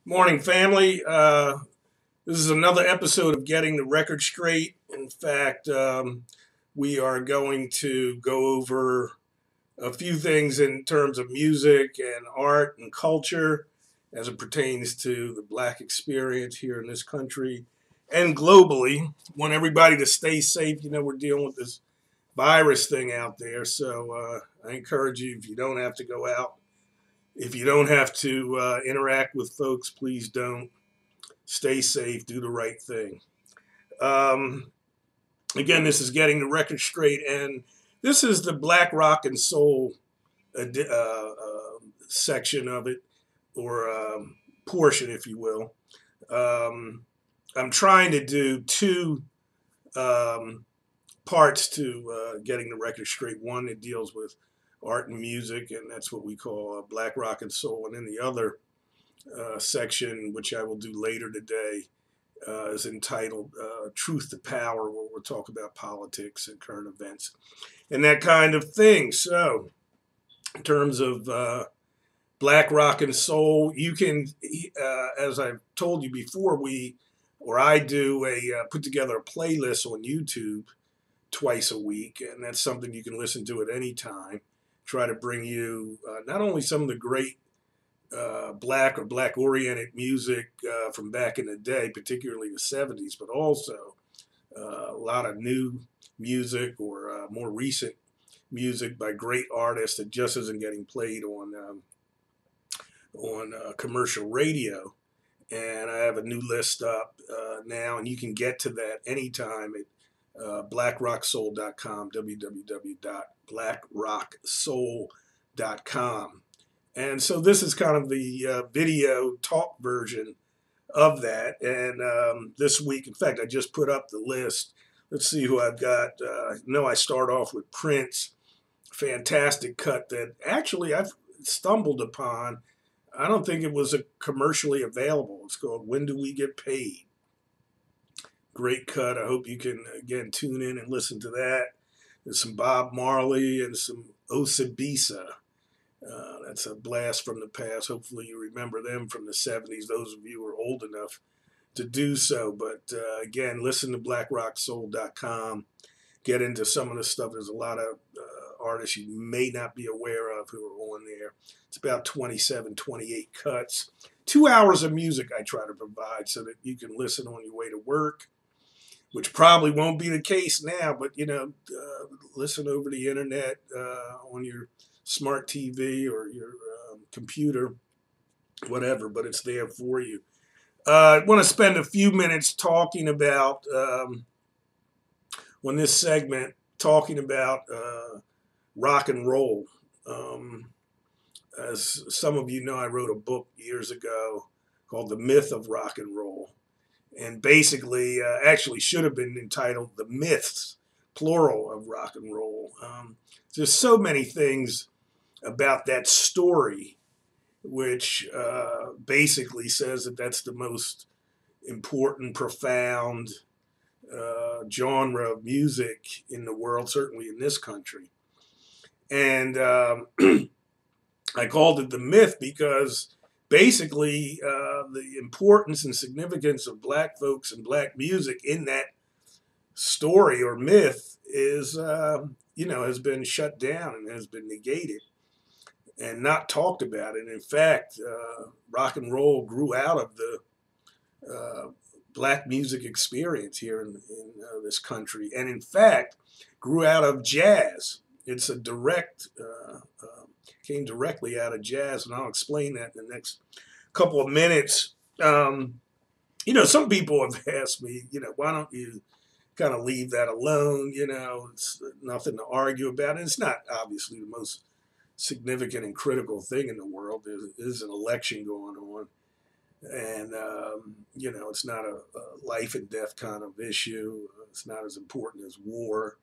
Morning, family. This is another episode of Getting the Record Straight. In fact, we are going to go over a few things in terms of music and art and culture as it pertains to the black experience here in this country and globally. Want everybody to stay safe. You know, we're dealing with this virus thing out there. So I encourage you, if you don't have to go out, if you don't have to interact with folks, please don't. Stay safe, do the right thing. Um, Again, this is Getting the Record Straight, and this is the Black Rock and Soul section of it, or portion, if you will. Um, I'm trying to do two um, parts to Getting the Record Straight. One that deals with art and music, and that's what we call Black Rock and Soul, and then the other section, which I will do later today, is entitled Truth to Power, where we'll talk about politics and current events and that kind of thing. So, in terms of black rock and soul, you can, as I've told you before, I do put together a playlist on YouTube twice a week, and that's something you can listen to at any time. Try to bring you not only some of the great black or black oriented music from back in the day, particularly the 70s, but also a lot of new music or more recent music by great artists that just isn't getting played on commercial radio. And I have a new list up now, and you can get to that anytime at blackrocksoul.com, www.blackrocksoul.com. And so this is kind of the video talk version of that. And this week, in fact, I just put up the list. Let's see who I've got. I start off with Prince. Fantastic cut that actually I've stumbled upon. I don't think it was commercially available. It's called When Do We Get Paid? Great cut. I hope you can, again, tune in and listen to that. There's some Bob Marley and some Osibisa. That's a blast from the past. Hopefully you remember them from the 70s, those of you who are old enough to do so. But again, listen to blackrocksoul.com. Get into some of the stuff. There's a lot of artists you may not be aware of who are on there. It's about 27, 28 cuts. 2 hours of music I try to provide so that you can listen on your way to work, which probably won't be the case now, but, listen over the internet on your smart TV or your computer, whatever, but it's there for you. I want to spend a few minutes talking about, on this segment, talking about rock and roll. As some of you know, I wrote a book years ago called The Myth of Rock and Roll. And basically, actually should have been entitled The Myths, plural, of rock and roll. There's so many things about that story, which basically says that that's the most important, profound genre of music in the world, certainly in this country. And I called it the myth because basically the importance and significance of black folks and black music in that story or myth is, has been shut down and has been negated and not talked about. And in fact, rock and roll grew out of the black music experience here in this country, and in fact, grew out of jazz. It's a came directly out of jazz, and I'll explain that in the next couple of minutes. Some people have asked me, why don't you kind of leave that alone? It's nothing to argue about. And it's not obviously the most significant and critical thing in the world. There is an election going on, and it's not a life and death kind of issue. It's not as important as war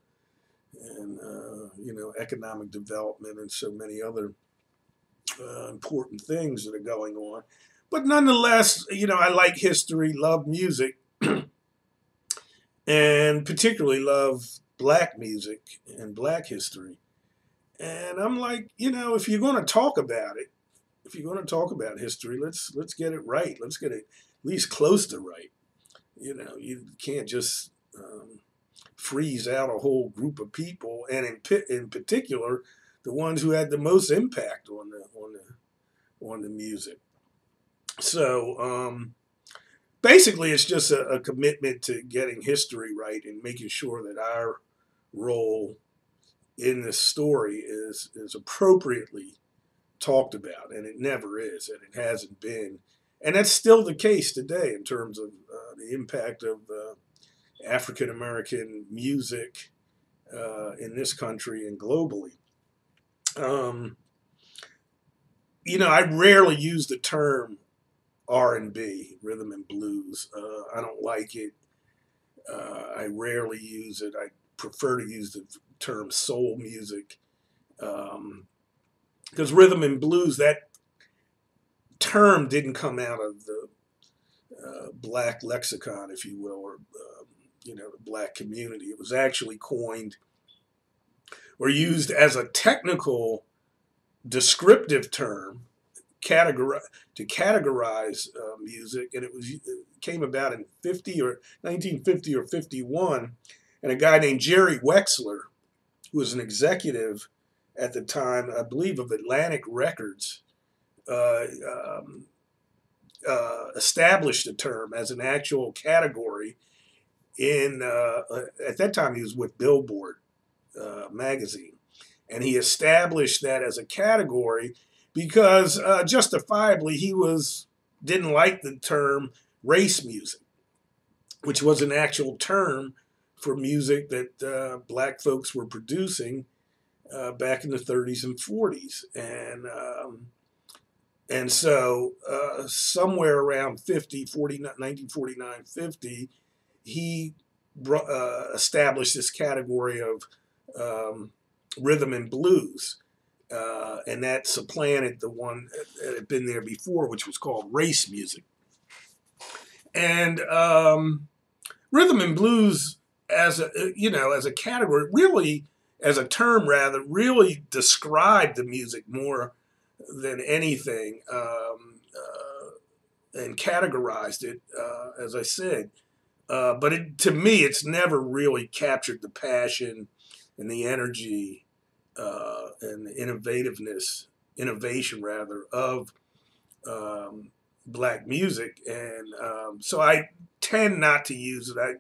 and economic development and so many other important things that are going on. But nonetheless, I like history, love music, and particularly love black music and black history. And I'm like, if you're going to talk about it, if you're going to talk about history, let's get it right. Let's get it at least close to right. You know, you can't just freeze out a whole group of people, and in particular, the ones who had the most impact on the music. So basically, it's just a commitment to getting history right and making sure that our role in this story is appropriately talked about, and it never is, and it hasn't been, and that's still the case today in terms of the impact of African American music in this country and globally. Um, I rarely use the term R&B, rhythm and blues. I don't like it. I rarely use it. I prefer to use the term soul music, because rhythm and blues, that term didn't come out of the black lexicon, if you will, or the black community. It was actually coined or used as a technical descriptive term to categorize music, and it came about in 1950 or 51, and a guy named Jerry Wexler, who was an executive at the time, I believe, of Atlantic Records, established the term as an actual category. At that time, he was with Billboard magazine, and he established that as a category because justifiably he didn't like the term race music, which was an actual term for music that black folks were producing back in the 30s and 40s, and so somewhere around 1949, 50, he established this category of rhythm and blues, and that supplanted the one that had been there before, which was called race music. And rhythm and blues, as a category, really, as a term rather, really described the music more than anything, and categorized it, as I said. But to me, it's never really captured the passion and the energy and the innovation rather, of black music. And so I tend not to use it. I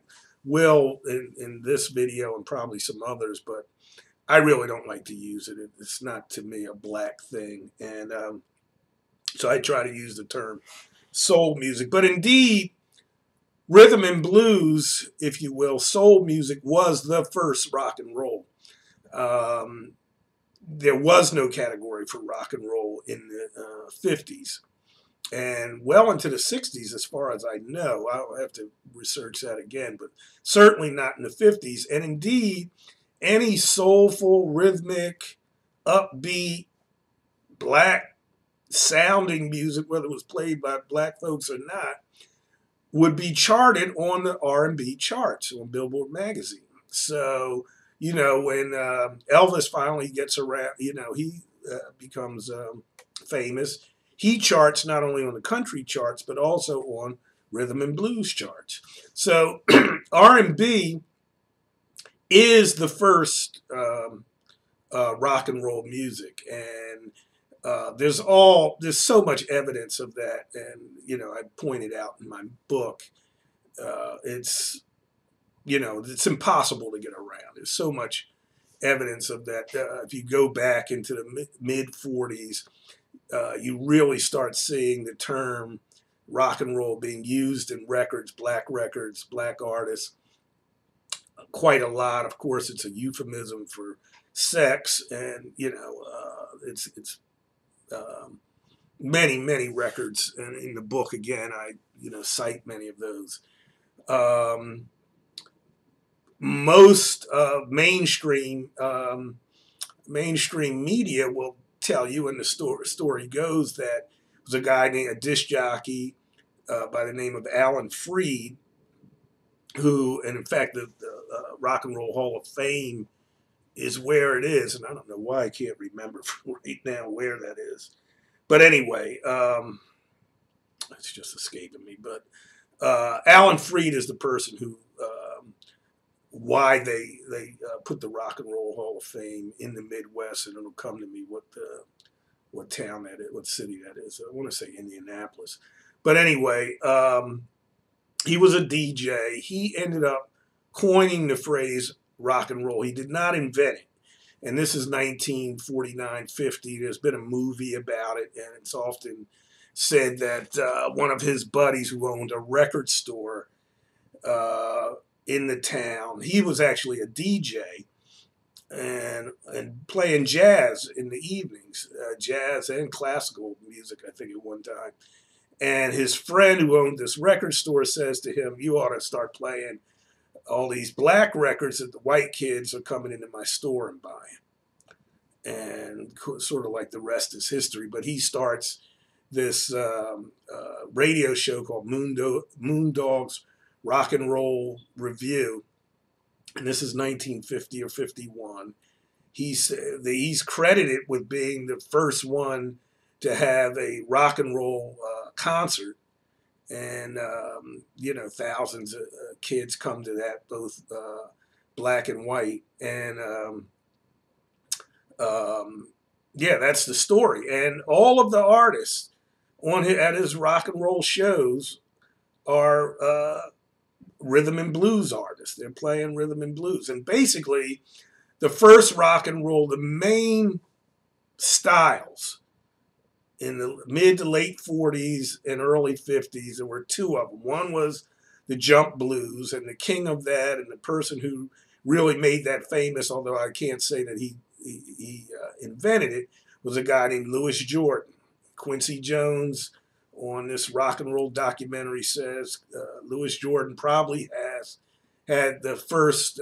will in this video and probably some others, but I really don't like to use it. It's not, to me, a black thing. And so I try to use the term soul music. But indeed, rhythm and blues, if you will, soul music, was the first rock and roll. There was no category for rock and roll in the 50s. And well into the 60s, as far as I know. I'll have to research that again, but certainly not in the 50s. And indeed, any soulful, rhythmic, upbeat, black sounding music, whether it was played by black folks or not, would be charted on the R&B charts on Billboard magazine. So, when Elvis finally gets around, he becomes famous, he charts not only on the country charts, but also on rhythm and blues charts. So R&B is the first rock and roll music, and there's so much evidence of that, and I pointed out in my book, it's impossible to get around. There's so much evidence of that. If you go back into the mid 40s, you really start seeing the term rock and roll being used in records, black artists, quite a lot. Of course, it's a euphemism for sex, and it's many records, and in the book again I cite many of those. Most mainstream media will tell you, and the story goes, that it was a disc jockey by the name of Alan Freed, who, and in fact, the Rock and Roll Hall of Fame is where it is, and I don't know why I can't remember right now where that is. But anyway, it's just escaping me. But Alan Freed is the person who why they put the Rock and Roll Hall of Fame in the Midwest, and it'll come to me what town that is, what city that is. I want to say Indianapolis. But anyway, he was a DJ. He ended up coining the phrase rock and roll. He did not invent it. And this is 1949, 50. There's been a movie about it, and it's often said that one of his buddies who owned a record store in the town, he was actually a DJ and playing jazz in the evenings, jazz and classical music, I think, at one time. And his friend who owned this record store says to him, "You ought to start playing all these black records that the white kids are coming into my store and buying." And sort of like the rest is history. But he starts this radio show called Moondog's Rock and Roll Review. And this is 1950 or 51. He's credited with being the first one to have a rock and roll concert. And, thousands of kids come to that, both black and white. And, that's the story. And all of the artists at his rock and roll shows are rhythm and blues artists. They're playing rhythm and blues. And basically, the first rock and roll, the main styles in the mid to late 40s and early 50s, there were two of them. One was the jump blues, and the king of that, and the person who really made that famous, although I can't say that he invented it, was a guy named Louis Jordan. Quincy Jones on this rock and roll documentary says Louis Jordan probably has had the first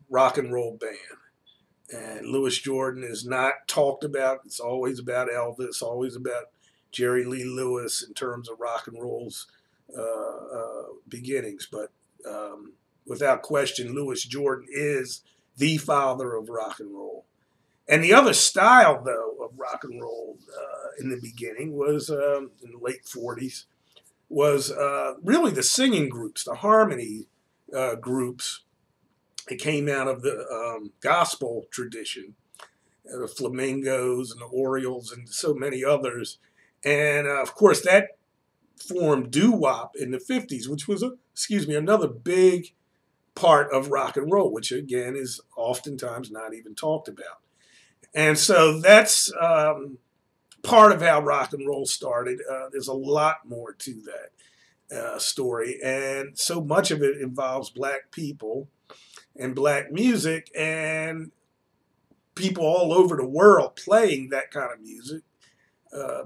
rock and roll band. And Louis Jordan is not talked about. It's always about Elvis, always about Jerry Lee Lewis in terms of rock and roll's beginnings. But without question, Louis Jordan is the father of rock and roll. And the other style, though, of rock and roll in the beginning was, in the late 40s, was really the singing groups, the harmony groups. It came out of the gospel tradition, the Flamingos and the Orioles and so many others. And, of course, that formed doo-wop in the 50s, which was, another big part of rock and roll, which, again, is oftentimes not even talked about. And so that's part of how rock and roll started. There's a lot more to that story. And so much of it involves black people and black music and people all over the world playing that kind of music,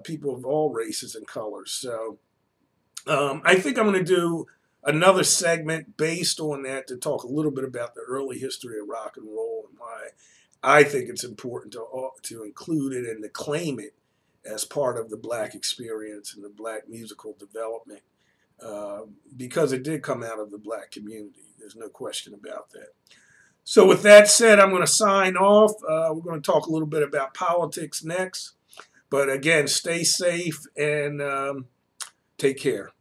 people of all races and colors. So I think I'm going to do another segment based on that to talk a little bit about the early history of rock and roll and why I think it's important to include it and to claim it as part of the black experience and the black musical development because it did come out of the black community. There's no question about that. So with that said, I'm going to sign off. We're going to talk a little bit about politics next. But again, stay safe and take care.